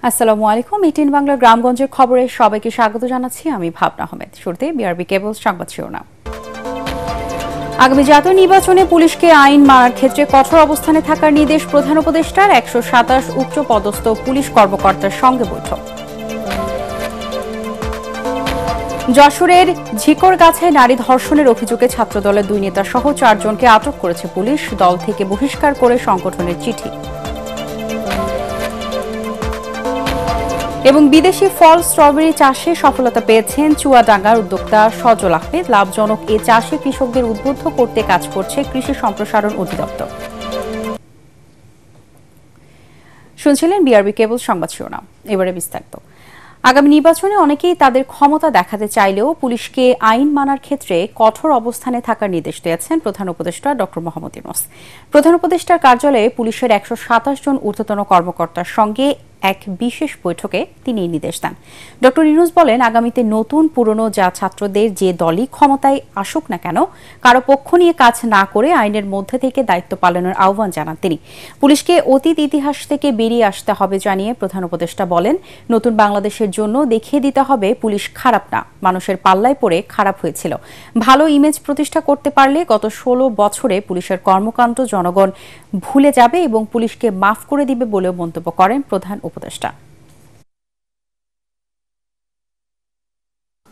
আসসালামু আলাইকুম। 18 বাংলা গ্রামগঞ্জের খবরে সবাইকে স্বাগত জানাচ্ছি। আমি ভাবনা আহমেদ। শুরুতে বিআরবি কেবল সংবাদ শিরোনাম। আগামী জাতীয় নির্বাচনে পুলিশকে আইন মানার ক্ষেত্রে কঠোর অবস্থানে থাকার নির্দেশ প্রধান উপদেষ্টার। 127 উচ্চ পদস্থ পুলিশ কর্মকর্তার সঙ্গে বৈঠক। যশোরের ঝিকরগাছায় নারী ধর্ষণের অভিযোগে ছাত্রদলের 2 নেতা সহ 4 জনকে আটক করেছে পুলিশ। দল থেকে বহিষ্কার করে সংগঠনের চিঠি। এবং বিদেশি ফল স্ট্রবেরি চাষে সফলতা পেয়েছেন চুয়াডাঙ্গার উদ্যোক্তা সজল আহমেদ। লাভজনক এ চাষে কৃষকদের উদ্বুদ্ধ করতে কাজ করছে কৃষি সম্প্রসারণ অধিদপ্তর। শুনছিলেন বিআরবি কেবল সংবাদ শিরোনাম। এবারে বিস্তারিত। আগামী নির্বাচনে অনেকেই তাদের ক্ষমতা দেখাতে চাইলেও পুলিশকে আইন মানার ক্ষেত্রে কঠোর অবস্থানে থাকার নির্দেশ দিয়েছেন প্রধান উপদেষ্টা ড. মোহাম্মদ ইউনূস। প্রধান উপদেষ্টার কার্যালয়ে পুলিশের 127 জন ঊর্ধ্বতন কর্মকর্তার সঙ্গে এক বিশেষ বৈঠকে তিনি এই নির্দেশ দেন। ড. ইউনূস বলেন, আগামীতে নতুন পুরনো যা ছাত্রদের যে দলই ক্ষমতায় আসুক না কেন, কারো পক্ষ নিয়ে কাজ না করে আইনের মধ্যে থেকে দায়িত্ব পালনের আহ্বান জানান তিনি। পুলিশকে অতীত ইতিহাস থেকে বেরিয়ে আসতে হবে জানিয়ে প্রধান উপদেষ্টা বলেন, নতুন বাংলাদেশের জন্য দেখিয়ে দিতে হবে পুলিশ খারাপ না, মানুষের পাল্লায় পড়ে খারাপ হয়েছিল। ভালো ইমেজ প্রতিষ্ঠা করতে পারলে গত 16 বছরে পুলিশের কর্মকাণ্ড জনগণ ভুলে যাবে এবং পুলিশকে মাফ করে দিবে বলেও মন্তব্য করেন প্রধান উপদেষ্টা।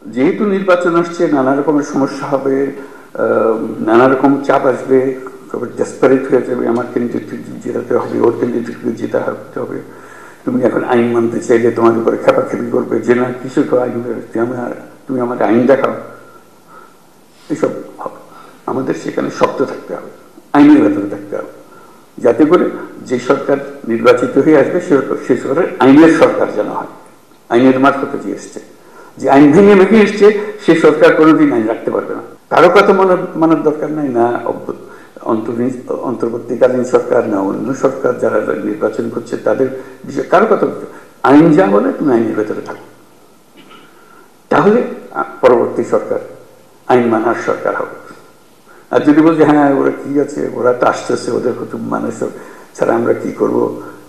যেহেতু নির্বাচন আসছে, নানা রকমের সমস্যা হবে, নানা রকম চাপ আসবে, সবাই ডেসপারেট হয়ে যাবে, আমার ক্যান্ডিডেট জেতাতে হবে, ওর ক্যান্ডিডেটকে জেতাতে হবে। তুমি এখন আইন মানতে চাইলে তোমার উপরে খেপাখেপি করবে যে না কিছু তো আইন, তুমি আমার আইন দেখাও, এসব হবে। আমাদের সেখানে শক্ত থাকতে হবে, আইনের ভেতরে থাকতে হবে, যাতে করে যে সরকার নির্বাচিত হয়ে আসবে সে সরকার আইনের সরকার যেন হয়। আইনের মারফতে যে এসছে, যে আইন ভেঙে ভেঙে এসছে, সে সরকার কোনোদিন আইন রাখতে পারবে না। কারো কথা মানার দরকার নাই, না অন্তর্বর্তীকালীন সরকার, না অন্য সরকার যারা নির্বাচন করছে তাদের বিষয়ে কারো কথা। আইন যা বলে তুমি আইনের ভেতরে থাকো, তাহলে পরবর্তী সরকার আইন মানার সরকার হবে। আর যদি বলছে হ্যাঁ ওরা কি আছে, ওরা তো আসতেছে, ওদের কত মানুষ ছাড়া আমরা কি করব,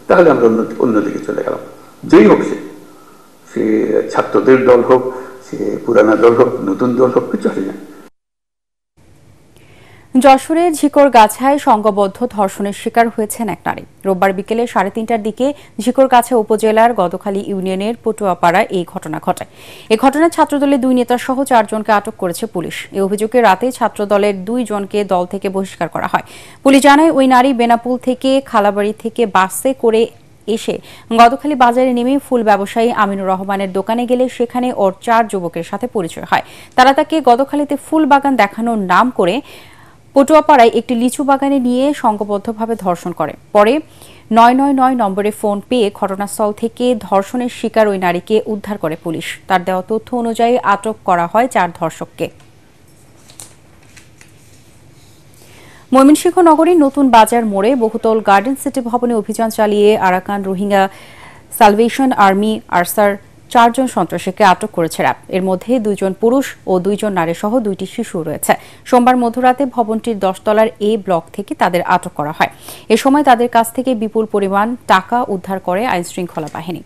তাহলে আমরা অন্যদিকে চলে গেলাম। যেই হোক, সে ছাত্রদের দল হোক, সে পুরানা দল হোক, নতুন দল হোক, কিছু আসে না। যশোরের ঝিকরগাছায় সংঘবদ্ধ ধর্ষণের শিকার হয়েছেন এক নারী। রোববার বিকেলে 3:30টার দিকে ঝিকরগাছা উপজেলার গদখালী ইউনিয়নের পটুয়াপাড়ায় এই ঘটনা ঘটে। এই ঘটনায় ছাত্রদলের 2 নেতা সহ 4 জনকে আটক করেছে পুলিশ। এই অভিযোগে রাতে ছাত্রদলের 2 জনকে দল থেকে বহিষ্কার করা হয়। পুলিশ জানায়, ওই নারী বেনাপুল থেকে খালাবাড়ি থেকে বাসে করে এসে গদখালী বাজারে নেমে ফুল ব্যবসায়ী আমিনুর রহমানের দোকানে গেলে সেখানে ওর 4 যুবকের সাথে পরিচয় হয়। তারা তাকে গদখালীতে ফুল বাগান দেখানোর নাম করে পটুয়াপাড়ায় একটি লিচু বাগানে নিয়ে সংঘবদ্ধভাবে ধর্ষণ করে। পরে 999 নম্বরে ফোন পেয়ে ঘটনাস্থল থেকে ধর্ষণের শিকার ওই নারীকে উদ্ধার করে পুলিশ। তার দেওয়া তথ্য অনুযায়ী আটক করা হয় 4 ধর্ষককে। ময়মনসিংহ নগরীর নতুন বাজার মোড়ে বহুতল গার্ডেন সিটি ভবনে অভিযান চালিয়ে Arakan Rohingya salvation army Archer 4 জন সন্ত্রাসীকে আটক করেছে র্যাব। এর মধ্যে 2 জন পুরুষ ও 2 জন নারী সহ 2টি শিশু রয়েছে। সোমবার মধ্যরাতে ভবনটির 10 তলার এ ব্লক থেকে তাদের আটক করা হয়। এ সময় তাদের কাছ থেকে বিপুল পরিমাণ টাকা উদ্ধার করে আইনশৃঙ্খলা বাহিনী।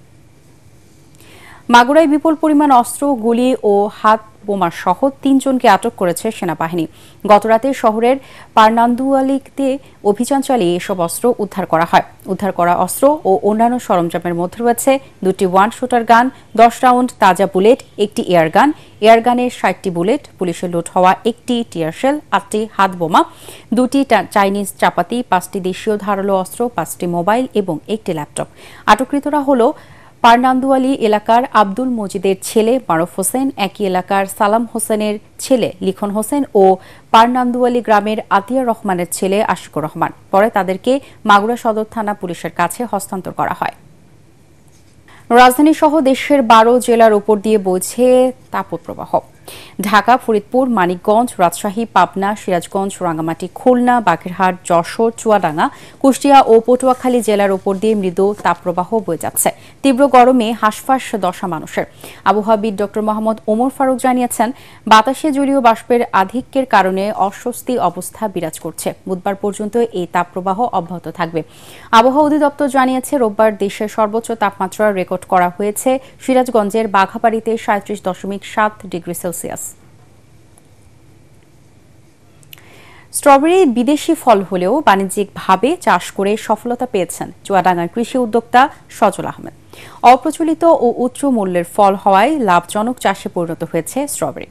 মাগুরায় বিপুল পরিমাণ অস্ত্র, গুলি ও হাত বোমা সহ 3 জনকে আটক করেছে সেনাবাহিনী। গতরাতে শহরের পারনান্দুয়ালিতে অভিযান চালিয়ে এসব অস্ত্র উদ্ধার করা হয়। উদ্ধার করা অস্ত্র ও অন্যান্য সরঞ্জামের মধ্যে রয়েছে 2টি 1 শুটার গান, 10 রাউন্ড তাজা বুলেট, একটি এয়ারগান, এয়ারগানের 60টি বুলেট, পুলিশের লুট হওয়া একটি টিয়ারশেল, 8টি হাত বোমা, 2টি চাইনিজ চাপাতি, 5টি দেশীয় ধারালো অস্ত্র, 5টি মোবাইল এবং একটি ল্যাপটপ। আটককৃতরা হলো পারনান্দুয়ালি এলাকার আব্দুল মজিদের ছেলে মারুফ হোসেন, একই এলাকার সালাম হোসেনের ছেলে লিখন হোসেন ও পারনান্দুয়ালি গ্রামের আতিয়া রহমানের ছেলে আশিকুর রহমান। পরে তাদেরকে মাগুরা সদর থানা পুলিশের কাছে হস্তান্তর করা হয়। রাজধানী সহ দেশের 12 জেলার উপর দিয়ে বইছে তাপপ্রবাহ। ঢাকা, ফরিদপুর, মানিকগঞ্জ, রাজশাহী, পাবনা, সিরাজগঞ্জ, রাঙ্গামাটি, খুলনা, বাগেরহাট, যশোর, চুয়াডাঙ্গা, কুষ্টিয়া ও পটুয়াখালী জেলার উপর দিয়ে মৃদু তাপপ্রবাহ বয়ে যাচ্ছে। তীব্র গরমে হাঁসফাঁস দশা মানুষের। আবহাওয়াবিদ ডক্টর মোহাম্মদ ওমর ফারুক জানিয়েছেন, বাতাসে জলীয় বাষ্পের আধিক্যের কারণে অস্বস্তি অবস্থা বিরাজ করছে। বুধবার পর্যন্ত এই তাপপ্রবাহ অব্যাহত থাকবে। আবহাওয়া অধিদপ্তর জানিয়েছে, রোববার দেশের সর্বোচ্চ তাপমাত্রা রেকর্ড করা হয়েছে সিরাজগঞ্জের বাঘাবাড়িতে 37.7 ডিগ্রি সেলসিয়াস। স্ট্রবেরি বিদেশি ফল হলেও বাণিজ্যিকভাবে চাষ করে সফলতা পেয়েছেন চুয়াডাঙ্গার কৃষি উদ্যোক্তা সজল আহমেদ। অপ্রচলিত ও উচ্চ মূল্যের ফল হওয়ায় লাভজনক চাষে পরিণত হয়েছে স্ট্রবেরি।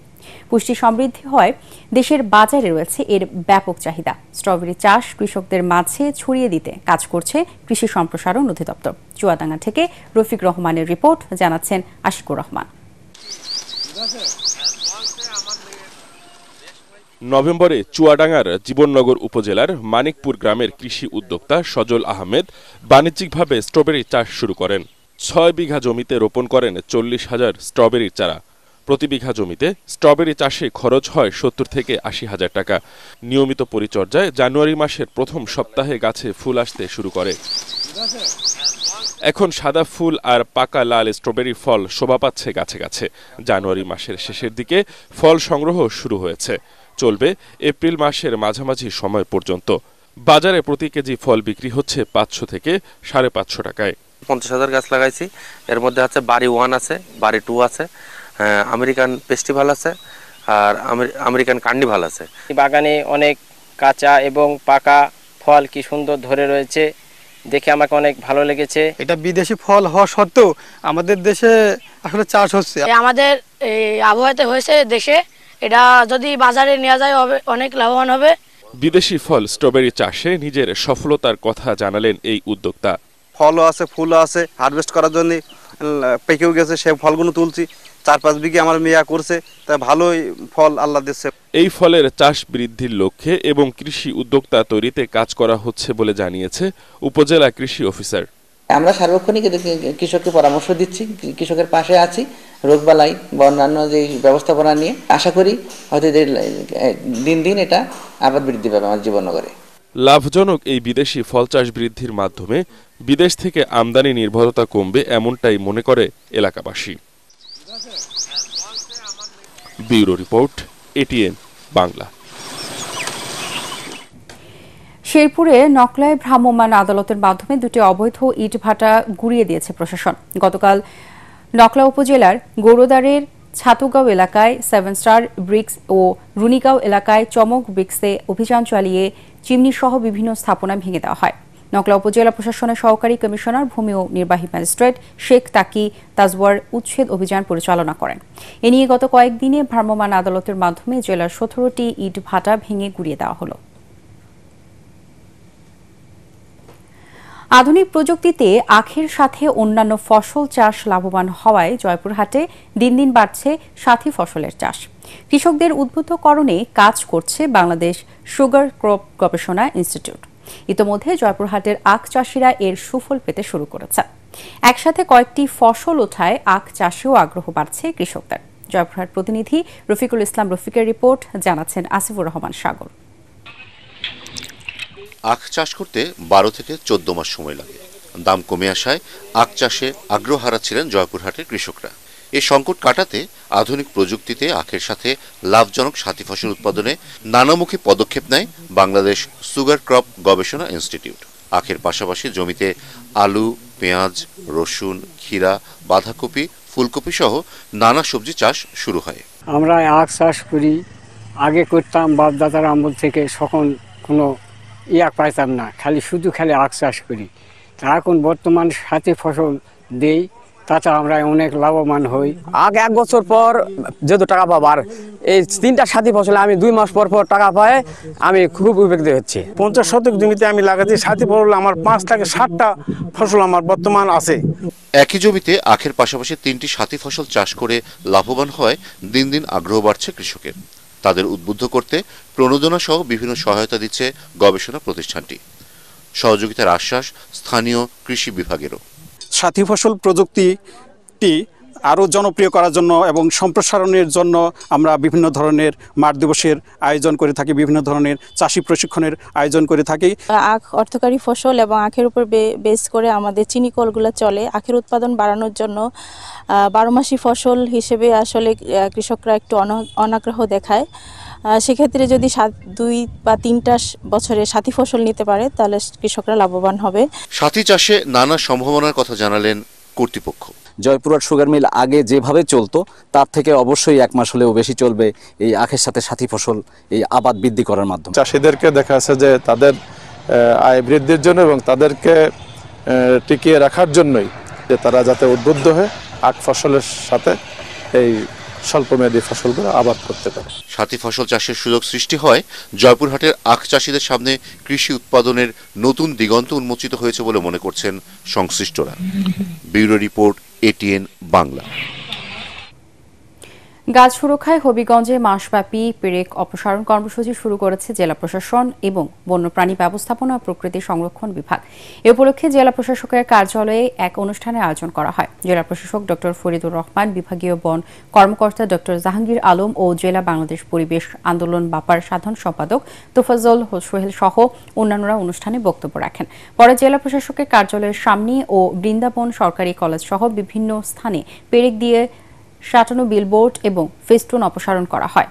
পুষ্টি সমৃদ্ধি হয় দেশের বাজারে রয়েছে এর ব্যাপক চাহিদা। স্ট্রবেরি চাষ কৃষকদের মাঝে ছড়িয়ে দিতে কাজ করছে কৃষি সম্প্রসারণ অধিদপ্তর। চুয়াডাঙ্গা থেকে রফিক রহমানের রিপোর্ট, জানাচ্ছেন আশিকুর রহমান। নভেম্বরে চুয়াডাঙ্গার জীবননগর উপজেলার মানিকপুর গ্রামের কৃষি উদ্যোক্তা সজল আহমেদ বাণিজ্যিকভাবে স্ট্রবেরি চাষ শুরু করেন। 6 বিঘা জমিতে রোপণ করেন 40,000 স্ট্রবেরির চারা। প্রতি বিঘা জমিতে স্ট্রবেরি চাষে খরচ হয় 70 থেকে 80,000 টাকা। নিয়মিত পরিচর্যায় জানুয়ারি মাসের প্রথম সপ্তাহে গাছে ফুল আসতে শুরু করে। এখন সাদা ফুল আর পাকা লাল স্ট্রবেরি ফল শোভা পাচ্ছে গাছে গাছে। জানুয়ারি মাসের শেষের দিকে ফল সংগ্রহ শুরু হয়েছে, চলবে এপ্রিল মাসের মাঝামাঝি সময় পর্যন্ত। বাজারে প্রতি কেজি ফল বিক্রি হচ্ছে 500 থেকে 550 টাকায়। 50,000 গাছ লাগাইছি। এর মধ্যে আছে বাড়ি 1 আছে, বাড়ি 2 আছে, আমেরিকান ফেস্টিভাল আছে, আর আমেরিকান কার্নিভাল আছে। বাগানে অনেক কাঁচা এবং পাকা ফল কি সুন্দর ধরে রয়েছে, দেখে আমাকে অনেক ভালো লেগেছে। এটা বিদেশি ফল হওয়া সত্ত্বেও আমাদের দেশে আসলে চাষ হচ্ছে। আমাদের এই আবহাওয়াতে হয়েছে দেশে, এটা যদি বাজারে নেওয়া যায় অনেক লাভবান হবে। বিদেশি ফল স্ট্রবেরি চাষে নিজের সফলতার কথা জানালেন এই উদ্যোক্তা। ফলও আছে, ফুলও আছে, হারভেস্ট করার জন্য পেকেও গেছে, সে ফলগুলো তুলছি। 4-5 বিঘে আমার মেয়া করছে, তাই ভালোই ফল আল্লাহ দিচ্ছে। এই ফলের চাষ বৃদ্ধির লক্ষ্যে এবং কৃষি উদ্যোক্তা তৈরিতে কাজ করা হচ্ছে বলে জানিয়েছে উপজেলা কৃষি অফিসার। আমরা সার্বক্ষণিক কৃষককে পরামর্শ দিচ্ছি, কৃষকের পাশে আছি, রোগবালাই বা অন্যান্য যে ব্যবস্থাপনা নিয়ে। আশা করি হয়তো দিন দিন এটা আবার বৃদ্ধি পাবে আমার জীবননগরে। লাভজনক এই বিদেশি ফল চাষ বৃদ্ধির মাধ্যমে বিদেশ থেকে আমদানি নির্ভরতা কমবে, এমনটাই মনে করে এলাকাবাসী। Bureau report, ATN Bangla. শেরপুরে নকলায় ভ্রাম্যমাণ আদালতের মাধ্যমে 2টি অবৈধ ইটভাটা গুড়িয়ে দিয়েছে প্রশাসন। গতকাল নকলা উপজেলার গৌরদারের ছাতুগাঁও এলাকায় 7 স্টার ব্রিক্স ও রুনিগাঁও এলাকায় চমক ব্রিক্সে অভিযান চালিয়ে চিমনিসহ বিভিন্ন স্থাপনা ভেঙে দেওয়া হয়। নকলা উপজেলা প্রশাসনের সহকারী কমিশনার, ভূমি ও নির্বাহী ম্যাজিস্ট্রেট শেখ তাকি তাজওয়ার উচ্ছেদ অভিযান পরিচালনা করেন। এ নিয়ে গত কয়েকদিনে ভ্রাম্যমাণ আদালতের মাধ্যমে জেলার 17টি ইটভাটা ভেঙে গুড়িয়ে দেওয়া হলো। আধুনিক প্রযুক্তিতে আখের সাথে অন্যান্য ফসল চাষ লাভবান হওয়ায় জয়পুরহাটে দিন দিন বাড়ছে সাথী ফসলের চাষ। কৃষকদের উদ্বুদ্ধকরণে কাজ করছে বাংলাদেশ সুগার ক্রপ গবেষণা ইনস্টিটিউট। ইতোমধ্যে জয়পুরহাটের আখ চাষিরা এর সুফল পেতে শুরু করেছে। একসাথে কয়েকটি ফসল ওঠায় আখ চাষেও আগ্রহ বাড়ছে কৃষকদের। জয়পুরহাট প্রতিনিধি রফিকুল ইসলাম রফিকের রিপোর্ট, জানাচ্ছেন আসিফুর রহমান সাগর। আখ চাষ করতে 12 থেকে 14 মাস সময় লাগে। দাম কমে আসায় আখ চাষে আগ্রহ হারাচ্ছিলেন জয়পুরহাটের কৃষকরা। এই সংকট কাটাতে আধুনিক প্রযুক্তিতে আখের সাথে লাভজনক সাথী ফসল উৎপাদনে নানামুখী পদক্ষেপ নেয় বাংলাদেশ সুগার ক্রপ গবেষণা ইনস্টিটিউট। আখের পাশাপাশি জমিতে আলু, পেঁয়াজ, রসুন, ক্ষীরা, বাঁধাকপি, ফুলকপি সহ নানা সবজি চাষ শুরু হয়। আমরা আখ চাষ করি, আগে করতাম বাপদাদার আমল থেকে, তখন কোনো পাইতাম না, শুধু আখ চাষ করি। তা এখন বর্তমান সাথী ফসল দেই, তাতে আমরা অনেক লাভবান হই। আগে 1 বছর পর যত টাকা পাবো, আর এই 3টা সাথী ফসলে আমি 2 মাস পর পর টাকা পাই, আমি খুব উপকৃত হচ্ছি। 50 শতক জমিতে আমি লাগাচ্ছি সাথী ফসল, আমার 5 থেকে 7টা ফসল আমার বর্তমান আছে। একই জমিতে আখের পাশাপাশি 3টি সাথী ফসল চাষ করে লাভবান হয় দিন দিন আগ্রহ বাড়ছে কৃষকের। তাদের উদ্বুদ্ধ করতে প্রণোদনা সহ বিভিন্ন সহায়তা দিচ্ছে গবেষণা প্রতিষ্ঠানটি। সহযোগিতার আশ্বাস স্থানীয় কৃষি বিভাগেরও। সাথী ফসল প্রযুক্তিটি আরও জনপ্রিয় করার জন্য এবং সম্প্রসারণের জন্য আমরা বিভিন্ন ধরনের মাঠ দিবসের আয়োজন করে থাকি, বিভিন্ন ধরনের চাষি প্রশিক্ষণের আয়োজন করে থাকি। আখ অর্থকরী ফসল এবং আখের উপর বেস করে আমাদের চিনি কলগুলো চলে। আখের উৎপাদন বাড়ানোর জন্য 12 মাসি ফসল হিসেবে আসলে কৃষকরা একটু অনাগ্রহ দেখায়। সেক্ষেত্রে যদি 2 বা 3টা বছরে সাথী ফসল নিতে পারে তাহলে কৃষকরা লাভবান হবে। সাথী চাষে নানা সম্ভাবনার কথা জানালেন কর্তৃপক্ষ। জয়পুরহাট সুগার মিল আগে যেভাবে চলতো তার থেকে অবশ্যই 1 মাস হলেও বেশি চলবে এই আখের সাথে সাথী ফসল এই আবাদ বৃদ্ধি করার মাধ্যমে। চাষিদেরকে দেখা যাচ্ছে যে তাদের আয় বৃদ্ধির জন্য এবং তাদেরকে টিকিয়ে রাখার জন্যই যে তারা যাতে উদ্বুদ্ধ হয়ে আখ ফসলের সাথে এই স্বল্পমেয়াদী ফসলগুলো আবাদ করতে পারে। সাথী ফসল চাষের সুযোগ সৃষ্টি হয় জয়পুরহাটের আখ চাষিদের সামনে কৃষি উৎপাদনের নতুন দিগন্ত উন্মোচিত হয়েছে বলে মনে করছেন সংশ্লিষ্টরা। Bureau report, ATN Bangla. গাছ সুরক্ষায় হবিগঞ্জে মাসব্যাপী পেরেক অপসারণ কর্মসূচি শুরু করেছে জেলা প্রশাসন এবং বন্যপ্রাণী ব্যবস্থাপনা ও প্রকৃতি সংরক্ষণ বিভাগ। এ উপলক্ষে জেলা প্রশাসকের কার্যালয়ে এক অনুষ্ঠানের আয়োজন করা হয়। জেলা প্রশাসক ডক্টর ফরিদুর রহমান, বিভাগীয় বন কর্মকর্তা ডক্টর জাহাঙ্গীর আলম ও জেলা বাংলাদেশ পরিবেশ আন্দোলন বাপার সাধারণ সম্পাদক তোফাজ্জল সোহেল সহ অন্যান্যরা অনুষ্ঠানে বক্তব্য রাখেন। পরে জেলা প্রশাসকের কার্যালয়ের সামনে ও বৃন্দাবন সরকারি কলেজ সহ বিভিন্ন স্থানে পেরেক দিয়ে সাঁটানো বিলবোর্ড এবং ফেস্টুন অপসারণ করা হয়।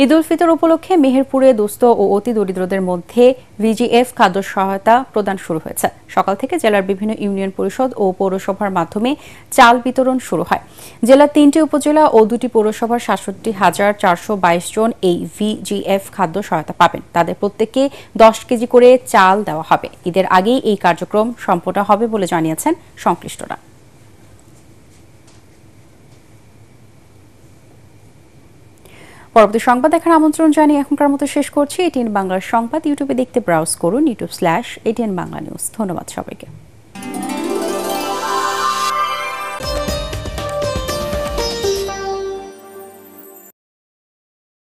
ঈদ উল ফিতর উপলক্ষে মেহেরপুরে দুস্থ ও অতি দরিদ্রদের মধ্যে ভিজিএফ খাদ্য সহায়তা প্রদান শুরু হয়েছে। সকাল থেকে জেলার বিভিন্ন ইউনিয়ন পরিষদ ও পৌরসভার মাধ্যমে চাল বিতরণ শুরু হয়। জেলার 3টি উপজেলা ও 2টি পৌরসভার ৬৭,৪২২ জন এই ভিজিএফ খাদ্য সহায়তা পাবেন। তাদের প্রত্যেককে 10 কেজি করে চাল দেওয়া হবে। ঈদের আগেই এই কার্যক্রম সম্পন্ন হবে বলে জানিয়েছেন সংশ্লিষ্টরা। পরবর্তী সংবাদ দেখার আমন্ত্রণ জানিয়ে এখনকার মতো শেষ করছি। এটিএন বাংলার সংবাদ ইউটিউবে দেখতে ব্রাউজ করুন, youtube/ATN বাংলা নিউজ। ধন্যবাদ সবাইকে।